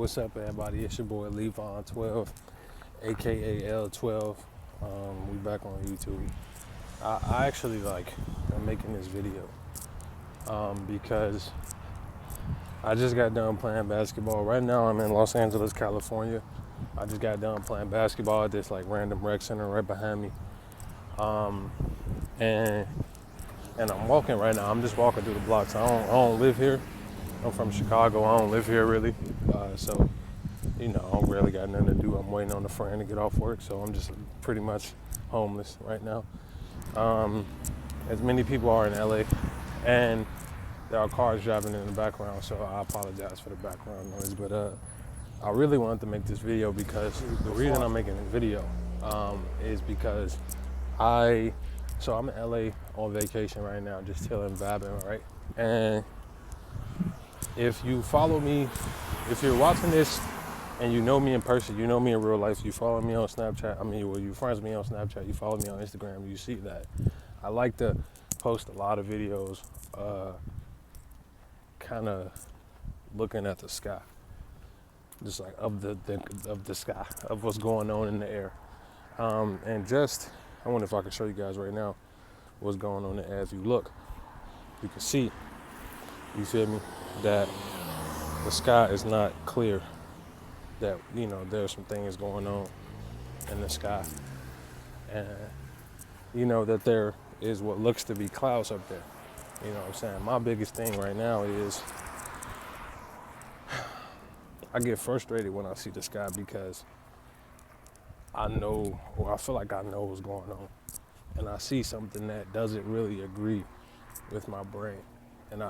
What's up, everybody? It's your boy Levon12, aka L12. We back on YouTube. I actually I'm making this video because I just got done playing basketball. Right now I'm in Los Angeles, California. I just got done playing basketball at this random rec center right behind me. And I'm walking right now. I'm just walking through the blocks. I don't live here. I'm from Chicago. I don't live here really. So I don't really got nothing to do. I'm waiting on a friend to get off work, so I'm just pretty much homeless right now. As many people are in LA, and there are cars driving in the background, so I apologize for the background noise. But I really wanted to make this video because the reason I'm making this video is because I'm in LA on vacation right now, just chilling, vibing, right? And if you follow me, if you're watching this and you know me in person, you know me in real life, you follow me on Snapchat, you friends me on Snapchat, you follow me on Instagram, you see that I like to post a lot of videos kind of looking at the sky, just like of the sky, of what's going on in the air. And just, I wonder if I can show you guys right now what's going on in the air. If you look, you can see, you feel me, that the sky is not clear, that there's some things going on in the sky, and that there is what looks to be clouds up there. You know what I'm saying? My biggest thing right now is I get frustrated when I see the sky because I know, or I feel like I know what's going on, and I see something that doesn't really agree with my brain, and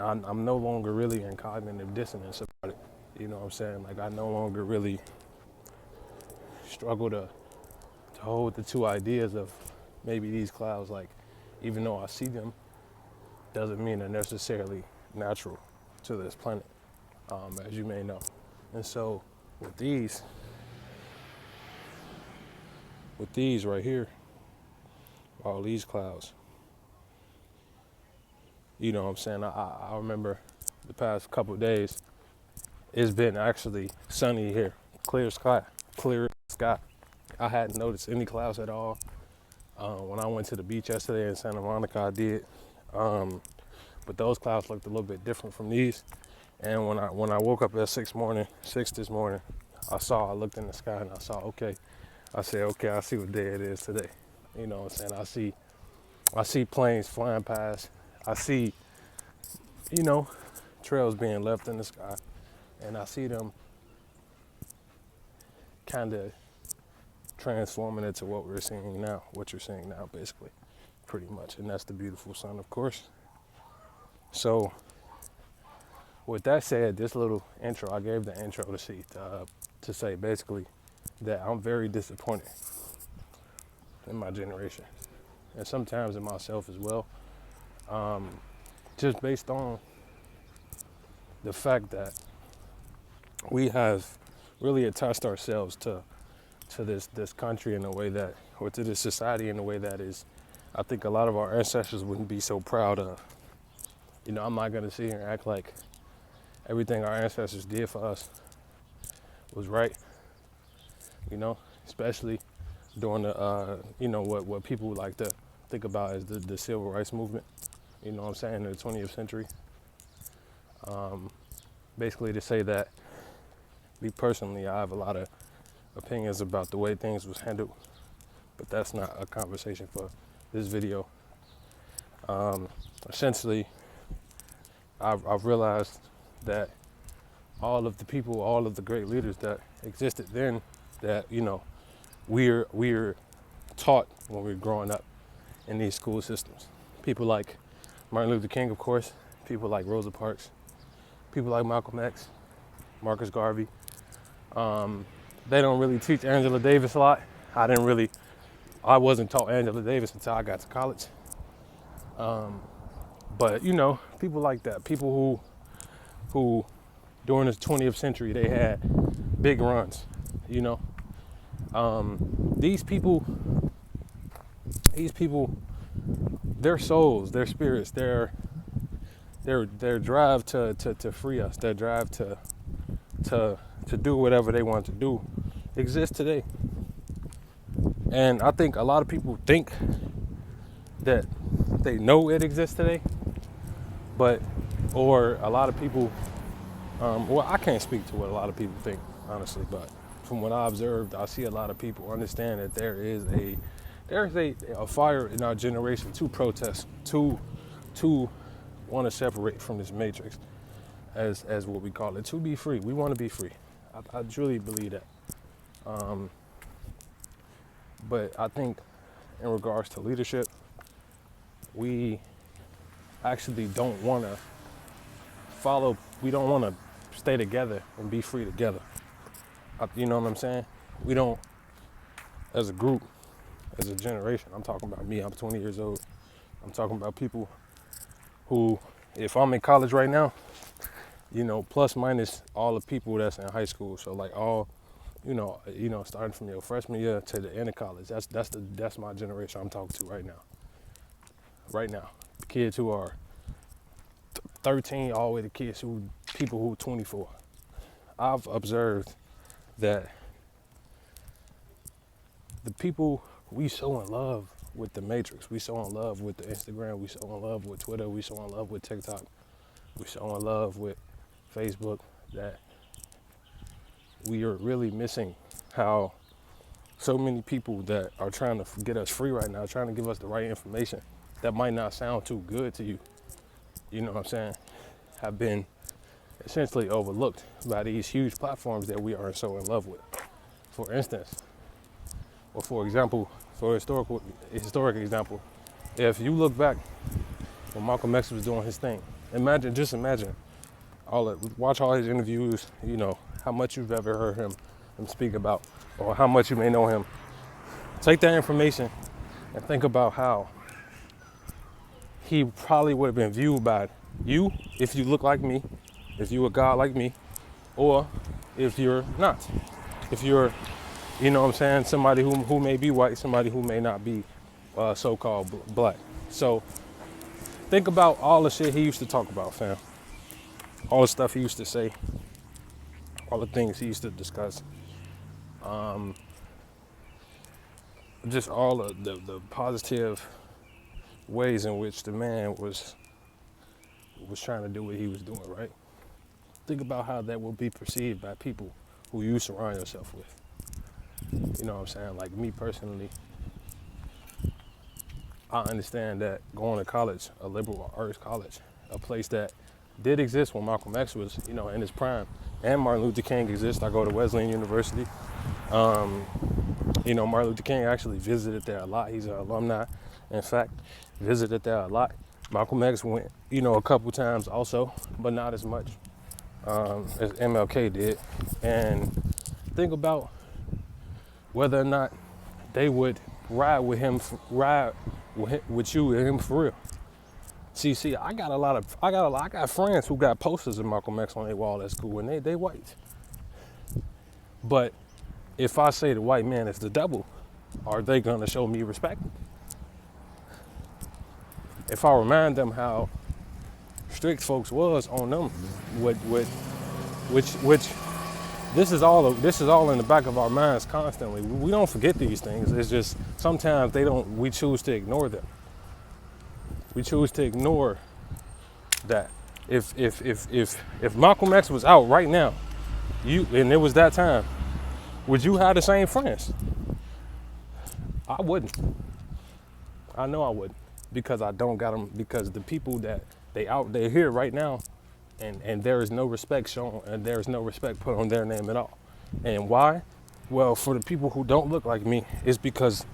I'm no longer really in cognitive dissonance about it. You know what I'm saying? Like, I no longer really struggle to hold the two ideas of maybe these clouds, like, even though I see them, doesn't mean they're necessarily natural to this planet, as you may know. And so with these right here, all these clouds, you know what I'm saying? I remember the past couple of days, it's been actually sunny here, clear sky. I hadn't noticed any clouds at all. When I went to the beach yesterday in Santa Monica, I did. But those clouds looked a little bit different from these. And when I woke up at 6 this morning, I looked in the sky and I saw, I said, I see what day it is today. You know what I'm saying? I see planes flying past. I see, trails being left in the sky. And I see them kind of transforming into what you're seeing now, basically, pretty much. And that's the beautiful sun, of course. So with that said, this little intro, I gave the intro to say basically that I'm very disappointed in my generation, and sometimes in myself as well, just based on the fact that we have really attached ourselves to this country in a way that, or to this society in a way that is, I think a lot of our ancestors wouldn't be so proud of. I'm not gonna sit here and act like everything our ancestors did for us was right, especially during the, what people like to think about as the civil rights movement, you know what I'm saying, in the 20th century. Basically to say that, me personally, I have a lot of opinions about the way things was handled, but that's not a conversation for this video. Essentially, I've realized that all of the great leaders that existed then, that we're taught when we're growing up in these school systems. People like Martin Luther King, of course, people like Rosa Parks, people like Malcolm X, Marcus Garvey. They don't really teach Angela Davis a lot. I wasn't taught Angela Davis until I got to college. But people like that, people who during the 20th century, they had big runs, These people, their souls, their spirits, their drive to free us, their drive to to do whatever they want to do exists today. And I think a lot of people think that they know it exists today, or a lot of people, well, I can't speak to what a lot of people think, honestly, but from what I observed, I see a lot of people understand that there is a fire in our generation to protest, to want to separate from this matrix, as what we call it, to be free. We want to be free. I truly believe that. But I think in regards to leadership, we actually don't want to we don't want to stay together and be free together. You know what I'm saying? We don't, as a group, as a generation, I'm talking about me, I'm 20 years old. I'm talking about people who, if I'm in college right now, plus minus all the people that's in high school. So like all, starting from your freshman year to the end of college, that's my generation I'm talking to right now. Right now, the kids who are 13 all the way to people who are 24. I've observed that the people we so in love with the matrix, we so in love with the Instagram, we so in love with Twitter, we so in love with TikTok, we so in love with Facebook, that we are really missing how so many people that are trying to get us free right now, trying to give us the right information that might not sound too good to you, you know what I'm saying, have been essentially overlooked by these huge platforms that we are so in love with. For instance, or for example, for a historic example, if you look back when Malcolm X was doing his thing, just imagine watch all his interviews, how much you've ever heard him speak about, or how much you may know him. Take that information and think about how he probably would have been viewed by you if you look like me, if you a god like me, or if you're not. If you're, somebody who may be white, somebody who may not be so-called black. So think about all the shit he used to talk about, fam. All the stuff he used to say, all the things he used to discuss. Just all of the positive ways in which the man was trying to do what he was doing, right? Think about how that will be perceived by people who you surround yourself with. You know what I'm saying? Like me personally, I understand that going to college, a liberal arts college, a place that did exist when Malcolm X was, in his prime, and Martin Luther King exists. I go to Wesleyan University. Martin Luther King actually visited there a lot. He's an alumni. In fact, visited there a lot. Malcolm X went, a couple times also, but not as much as MLK did. And think about whether or not they would ride with you and him for real. See, I got friends who got posters of Malcolm X on their wall at school, and they white. But if I say the white man is the devil, are they gonna show me respect? If I remind them how strict folks was on them, which this is all in the back of our minds constantly. We don't forget these things. It's just sometimes we choose to ignore them. We choose to ignore that. If Malcolm X was out right now, and it was that time, would you have the same friends? I wouldn't. I know I wouldn't, because I don't got them. Because the people that they're here right now, and there is no respect shown, and there is no respect put on their name at all. And why? Well, for the people who don't look like me, it's because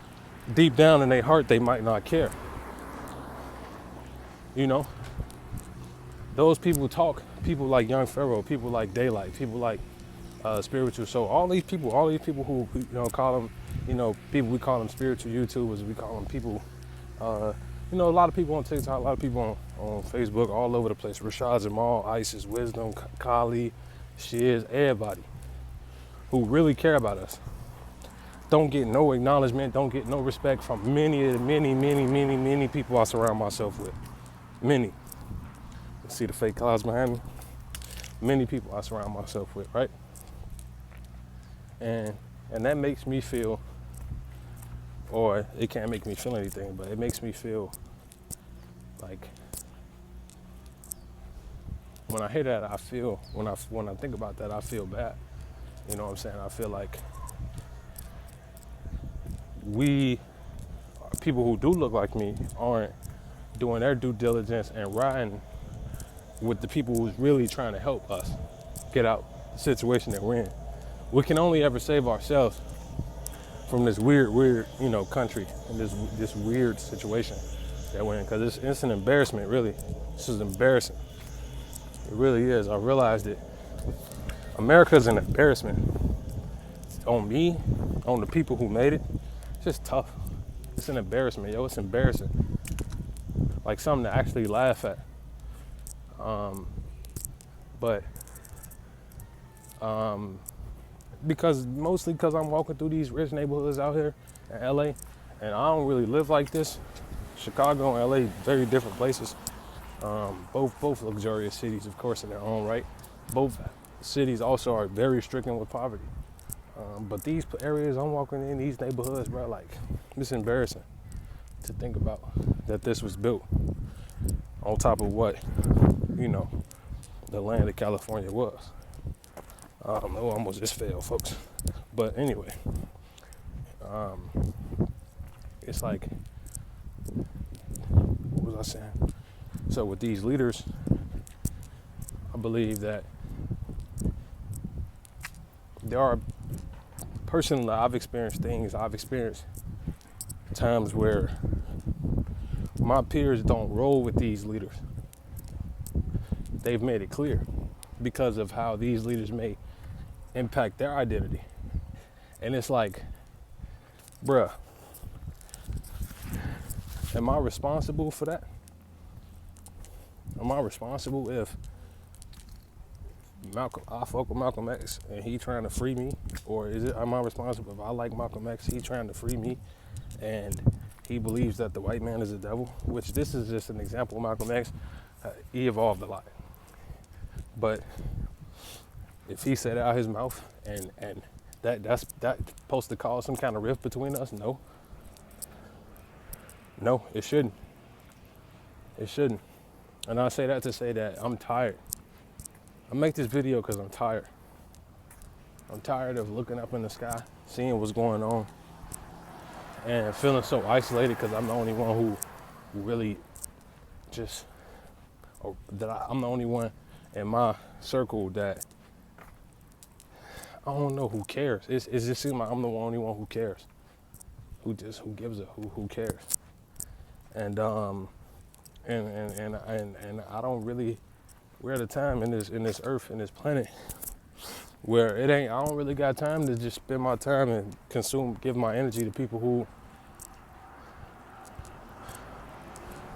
deep down in their heart they might not care. Those people people like Young Pharaoh, people like Daylight, people like Spiritual Soul, all these people who call them, people we call them spiritual YouTubers, we call them people, a lot of people on TikTok, a lot of people on Facebook, all over the place. Rashad Jamal, Isis, Wisdom, Kali, Shiz, everybody who really care about us don't get no acknowledgement, don't get no respect from many people I surround myself with. Many. See the fake clouds behind me? many people I surround myself with, right? And that makes me feel, or it can't make me feel anything, but it makes me feel like, when I hear that, I feel, when I think about that, I feel bad. You know what I'm saying? I feel like we, people who do look like me, aren't doing their due diligence and riding with the people who's really trying to help us get out the situation that we're in. We can only ever save ourselves from this weird, country and this weird situation that we're in, because it's an embarrassment, really. This is embarrassing. It really is. I realized it. America's an embarrassment on me, on the people who made it. It's just tough. It's an embarrassment, yo. It's embarrassing. Like something to actually laugh at. Mostly because I'm walking through these rich neighborhoods out here in LA, and I don't really live like this. Chicago and LA, very different places. Both luxurious cities, of course, in their own right. Both cities also are very stricken with poverty. But these areas I'm walking in, these neighborhoods, bro, like, it's embarrassing to think about that this was built on top of what, the land of California was. Almost just failed, folks. But anyway, it's like, what was I saying? So with these leaders, I believe that there are, personally, I've experienced times where my peers don't roll with these leaders. They've made it clear because of how these leaders may impact their identity. And it's like, bruh, am I responsible for that? Am I responsible if I fuck with Malcolm X and he trying to free me? Or am I responsible if I like Malcolm X, he trying to free me, and he believes that the white man is the devil? Which, this is just an example of Malcolm X. He evolved a lot. But if he said out his mouth and that's supposed to cause some kind of rift between us, no. No, it shouldn't. It shouldn't. And I say that to say that I'm tired. I make this video because I'm tired. I'm tired of looking up in the sky, seeing what's going on, and feeling so isolated because I'm the only one who really just, I'm the only one in my circle that, I don't know, who cares. It just seems like I'm the only one who cares. Who gives a who cares. And I don't really, we're at a time in this earth, in this planet, where I don't really got time to just spend my time and give my energy to people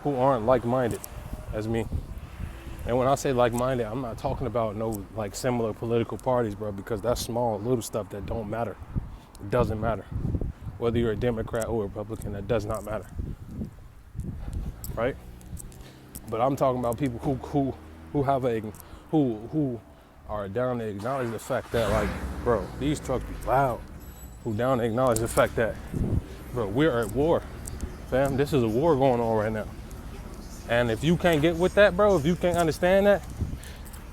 who aren't like-minded as me. And when I say like-minded, I'm not talking about no like similar political parties, bro, because that's small, little stuff that don't matter. It doesn't matter. Whether you're a Democrat or a Republican, that does not matter. Right? But I'm talking about people who are down to acknowledge the fact that, like, bro, these trucks be loud. Who down to acknowledge the fact that, bro, we're at war, fam. This is a war going on right now. And if you can't get with that, bro, if you can't understand that,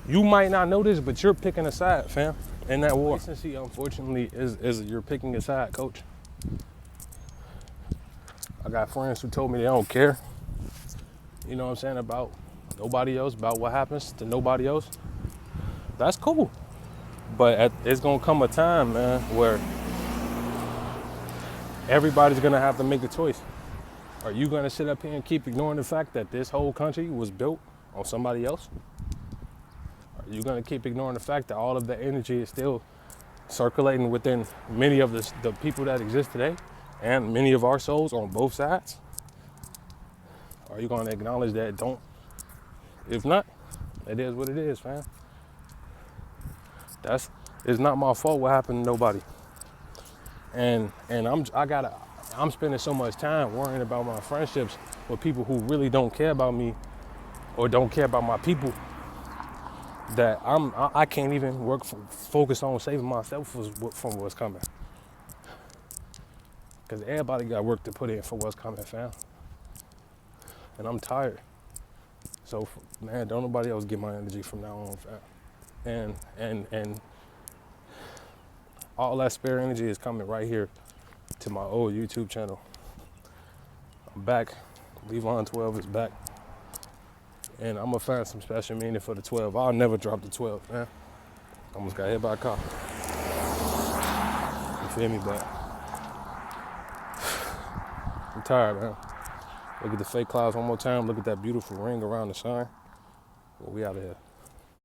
you might not know this, but you're picking a side, fam, in that war. Decency, unfortunately, is you're picking a side, coach. I got friends who told me they don't care, you know what I'm saying, about nobody else, about what happens to nobody else. That's cool. But it's gonna come a time, man, where everybody's gonna have to make a choice. Are you gonna sit up here and keep ignoring the fact that this whole country was built on somebody else? Are you gonna keep ignoring the fact that all of the energy is still circulating within many of the people that exist today, and many of our souls on both sides? Are you gonna acknowledge that? Don't. If not, it is what it is, fam. It's not my fault what happened to nobody. And I'm spending so much time worrying about my friendships with people who really don't care about me or don't care about my people, that I can't even focus on saving myself from what's coming. Because everybody got work to put in for what's coming, fam. And I'm tired. So, man, don't nobody else get my energy from now on, fam. And all that spare energy is coming right here to my old YouTube channel. I'm back. Levon 12 is back. And I'm gonna find some special meaning for the 12. I'll never drop the 12, man. Almost got hit by a car. You feel me? But I'm tired, man. Look at the fake clouds one more time. Look at that beautiful ring around the sun. Well, we out of here.